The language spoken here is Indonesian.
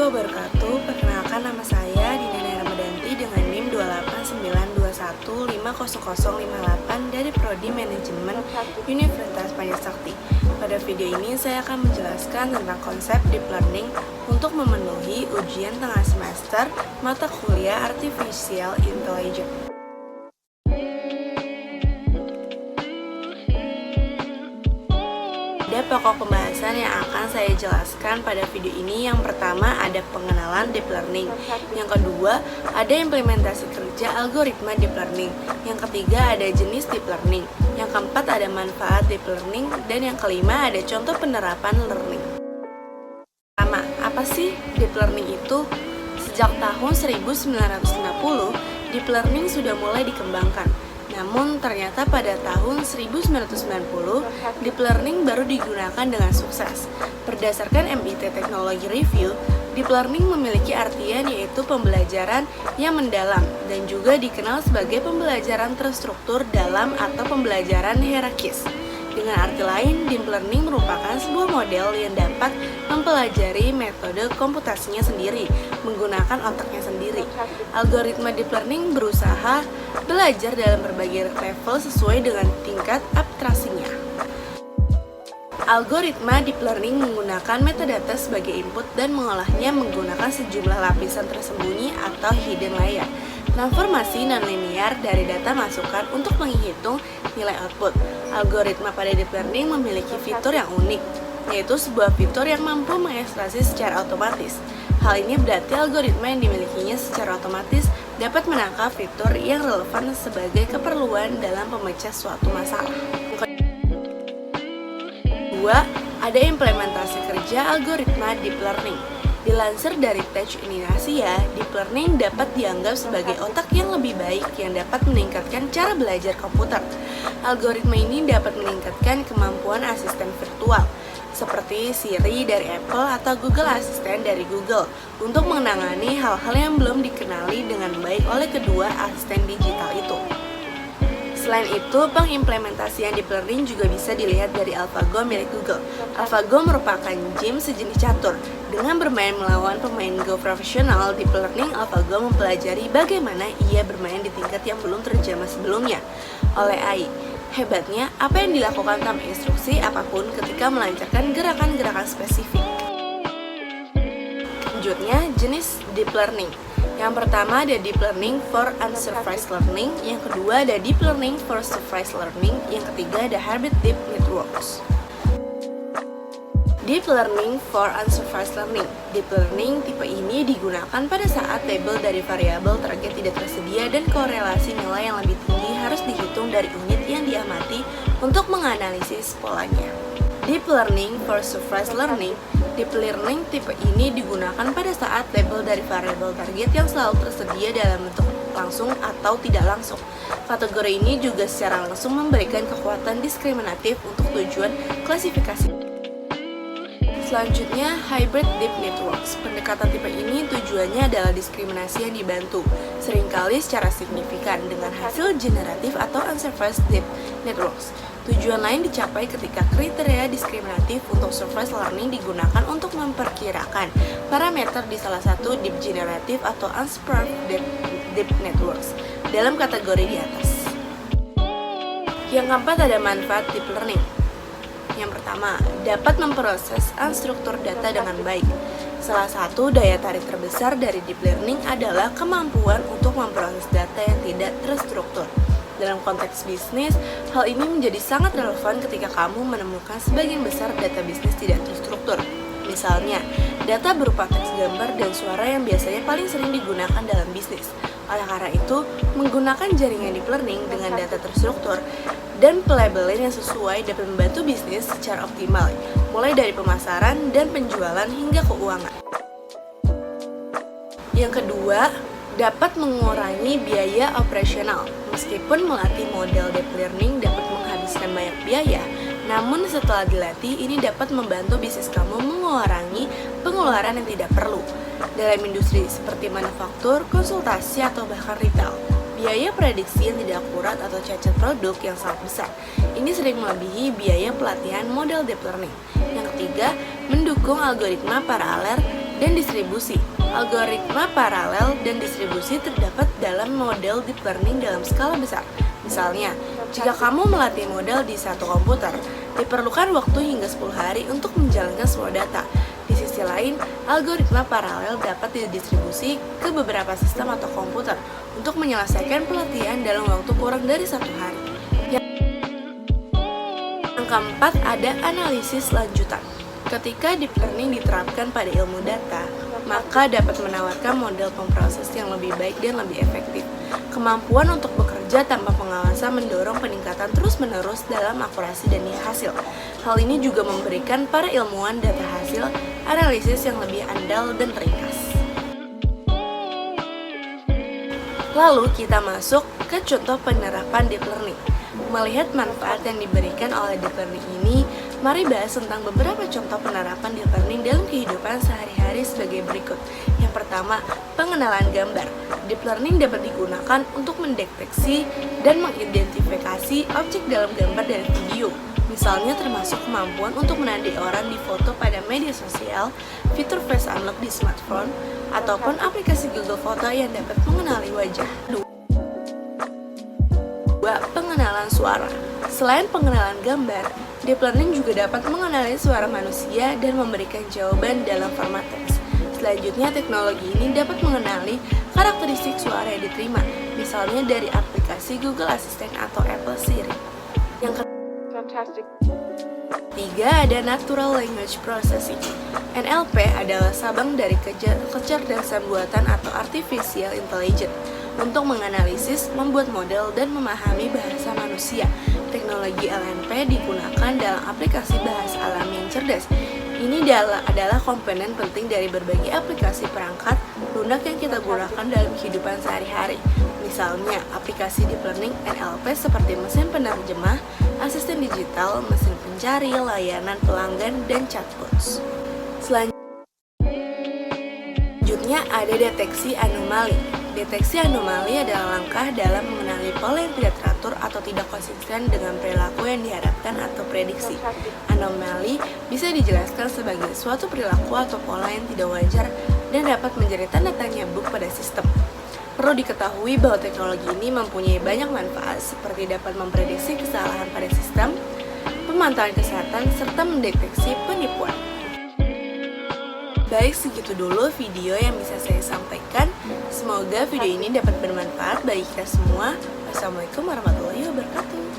warahmatullahi wabarakatuh. Perkenalkan, nama saya Dina Ramadanti dengan NIM 28921500058 dari Prodi Manajemen Universitas Pancasakti. Pada video ini saya akan menjelaskan tentang konsep deep learning untuk memenuhi ujian tengah semester mata kuliah Artificial Intelligence. Ada pokok pembahasan yang akan saya jelaskan pada video ini. Yang pertama ada pengenalan deep learning, yang kedua ada implementasi kerja algoritma deep learning, yang ketiga ada jenis deep learning, yang keempat ada manfaat deep learning, dan yang kelima ada contoh penerapan learning. Pertama, apa sih deep learning itu? Sejak tahun 1950, deep learning sudah mulai dikembangkan. Namun ternyata pada tahun 1990, deep learning baru digunakan dengan sukses. Berdasarkan MIT Technology Review, deep learning memiliki artian yaitu pembelajaran yang mendalam dan juga dikenal sebagai pembelajaran terstruktur dalam atau pembelajaran hierarkis. Dengan arti lain, deep learning merupakan sebuah model yang dapat mempelajari metode komputasinya sendiri, menggunakan otaknya sendiri. Algoritma deep learning berusaha belajar dalam berbagai level sesuai dengan tingkat abstraksinya. Algoritma deep learning menggunakan metadata sebagai input dan mengolahnya menggunakan sejumlah lapisan tersembunyi atau hidden layer. Transformasi nonlinear dari data masukan untuk menghitung nilai output. Algoritma pada deep learning memiliki fitur yang unik, yaitu sebuah fitur yang mampu mengekstraksi secara otomatis. Hal ini berarti algoritma yang dimilikinya secara otomatis dapat menangkap fitur yang relevan sebagai keperluan dalam memecah suatu masalah. Kedua, ada implementasi kerja algoritma deep learning. Dilansir dari Tech in Asia, deep learning dapat dianggap sebagai otak yang lebih baik yang dapat meningkatkan cara belajar komputer. Algoritma ini dapat meningkatkan kemampuan asisten virtual, seperti Siri dari Apple atau Google Assistant dari Google, untuk menangani hal-hal yang belum dikenali dengan baik oleh kedua asisten digital itu. Selain itu, pengimplementasian deep learning juga bisa dilihat dari AlphaGo milik Google. AlphaGo merupakan game sejenis catur. Dengan bermain melawan pemain Go profesional, deep learning AlphaGo mempelajari bagaimana ia bermain di tingkat yang belum terjamah sebelumnya oleh AI. Hebatnya, apa yang dilakukan tanpa instruksi apapun ketika melancarkan gerakan-gerakan spesifik. Selanjutnya, jenis deep learning. Yang pertama ada deep learning for unsupervised learning, yang kedua ada deep learning for supervised learning, yang ketiga ada hybrid deep networks. Deep learning for unsupervised learning. Deep learning tipe ini digunakan pada saat label dari variabel target tidak tersedia dan korelasi nilai yang lebih tinggi harus dihitung dari unit yang diamati untuk menganalisis polanya. Deep learning for supervised learning. Deep learning tipe ini digunakan pada saat label dari variabel target yang selalu tersedia dalam bentuk langsung atau tidak langsung. Kategori ini juga secara langsung memberikan kekuatan diskriminatif untuk tujuan klasifikasi. Selanjutnya, hybrid deep networks. Pendekatan tipe ini tujuannya adalah diskriminasi yang dibantu, seringkali secara signifikan dengan hasil generatif atau unsupervised deep networks. Tujuan lain dicapai ketika kriteria diskriminatif untuk supervised learning digunakan untuk memperkirakan parameter di salah satu deep generative atau unsupervised deep networks dalam kategori di atas. Yang keempat ada manfaat deep learning. Yang pertama, dapat memproses unstructured data dengan baik. Salah satu daya tarik terbesar dari deep learning adalah kemampuan untuk memproses data yang tidak terstruktur. Dalam konteks bisnis, hal ini menjadi sangat relevan ketika kamu menemukan sebagian besar data bisnis tidak terstruktur. Misalnya, data berupa teks, gambar, dan suara yang biasanya paling sering digunakan dalam bisnis. Oleh karena itu, menggunakan jaringan deep learning dengan data terstruktur dan pelabelan yang sesuai dapat membantu bisnis secara optimal, mulai dari pemasaran dan penjualan hingga keuangan. Yang kedua, dapat mengurangi biaya operasional. Meskipun melatih model deep learning dapat menghabiskan banyak biaya, namun setelah dilatih ini dapat membantu bisnis kamu mengurangi pengeluaran yang tidak perlu. Dalam industri seperti manufaktur, konsultasi, atau bahkan retail, biaya prediksi yang tidak akurat atau cacat produk yang sangat besar. Ini sering melebihi biaya pelatihan model deep learning. Yang ketiga, mendukung algoritma paralel dan distribusi. Algoritma paralel dan distribusi terdapat dalam model deep learning dalam skala besar. Misalnya, jika kamu melatih model di satu komputer, diperlukan waktu hingga 10 hari untuk menjalankan semua data. Di sisi lain, algoritma paralel dapat didistribusi ke beberapa sistem atau komputer untuk menyelesaikan pelatihan dalam waktu kurang dari 1 hari. Yang keempat, ada analisis lanjutan. Ketika deep learning diterapkan pada ilmu data, maka dapat menawarkan model pemproses yang lebih baik dan lebih efektif. Kemampuan untuk bekerja tanpa pengawasan mendorong peningkatan terus-menerus dalam akurasi dan hasil. Hal ini juga memberikan para ilmuwan data hasil analisis yang lebih andal dan ringkas. Lalu kita masuk ke contoh penerapan deep learning. Melihat manfaat yang diberikan oleh deep learning ini, mari bahas tentang beberapa contoh penerapan deep learning dalam kehidupan sehari-hari sebagai berikut. Yang pertama, pengenalan gambar. Deep learning dapat digunakan untuk mendeteksi dan mengidentifikasi objek dalam gambar dan video. Misalnya termasuk kemampuan untuk menandai orang di foto pada media sosial, fitur face unlock di smartphone, ataupun aplikasi Google Foto yang dapat mengenali wajah. Pengenalan suara. Selain pengenalan gambar, deep learning juga dapat mengenali suara manusia dan memberikan jawaban dalam format teks. Selanjutnya, teknologi ini dapat mengenali karakteristik suara yang diterima, misalnya dari aplikasi Google Assistant atau Apple Siri. Yang ketiga, ada Natural Language Processing. NLP adalah cabang dari kecerdasan buatan atau Artificial Intelligence untuk menganalisis, membuat model, dan memahami bahasa manusia. Teknologi LNP digunakan dalam aplikasi bahasa alami yang cerdas. Ini adalah komponen penting dari berbagai aplikasi perangkat lunak yang kita gunakan dalam kehidupan sehari-hari. Misalnya, aplikasi deep learning NLP seperti mesin penerjemah, asisten digital, mesin pencari, layanan pelanggan, dan chatbots. Selanjutnya ada deteksi anomali. Deteksi anomali adalah langkah dalam mengenali pola yang tidak teratur atau tidak konsisten dengan perilaku yang diharapkan atau prediksi. Anomali bisa dijelaskan sebagai suatu perilaku atau pola yang tidak wajar dan dapat menjadi tanda tanya bug pada sistem. Perlu diketahui bahwa teknologi ini mempunyai banyak manfaat seperti dapat memprediksi kesalahan pada sistem, pemantauan kesehatan, serta mendeteksi penipuan. Baik, segitu dulu video yang bisa saya sampaikan. Semoga video ini dapat bermanfaat bagi kita semua. Wassalamualaikum warahmatullahi wabarakatuh.